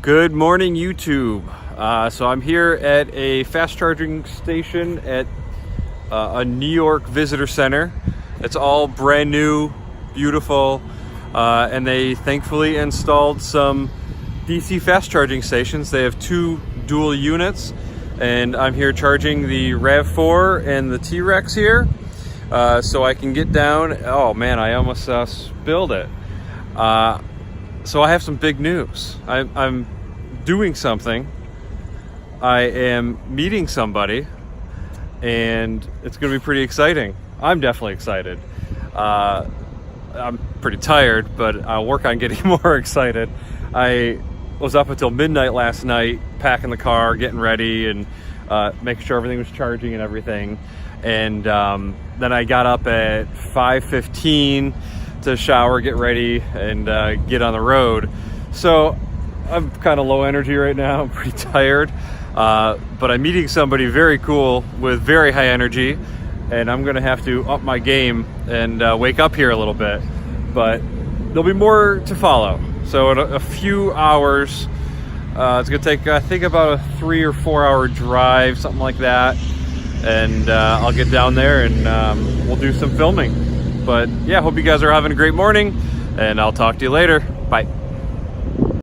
Good morning, YouTube. So I'm here at a fast charging station at a New York visitor center. It's all brand new, beautiful, and they thankfully installed some DC fast charging stations. They have two dual units, and I'm here charging the Rav4 and the T-Rex here, so I can get down. Oh man, I almost spilled it. So I have some big news. I'm doing something. I am meeting somebody, and it's going to be pretty exciting. I'm definitely excited. I'm pretty tired, but I'll work on getting more excited. I was up until midnight last night, packing the car, getting ready, and making sure everything was charging and everything. And then I got up at 5:15 to shower, get ready, and get on the road. So I'm kind of low energy right now. I'm pretty tired, but I'm meeting somebody very cool with very high energy, and I'm gonna have to up my game and wake up here a little bit, but there'll be more to follow. So in a few hours, it's gonna take, I think, about a 3 or 4 hour drive, something like that, and I'll get down there and we'll do some filming. But yeah, hope you guys are having a great morning, and I'll talk to you later. Bye.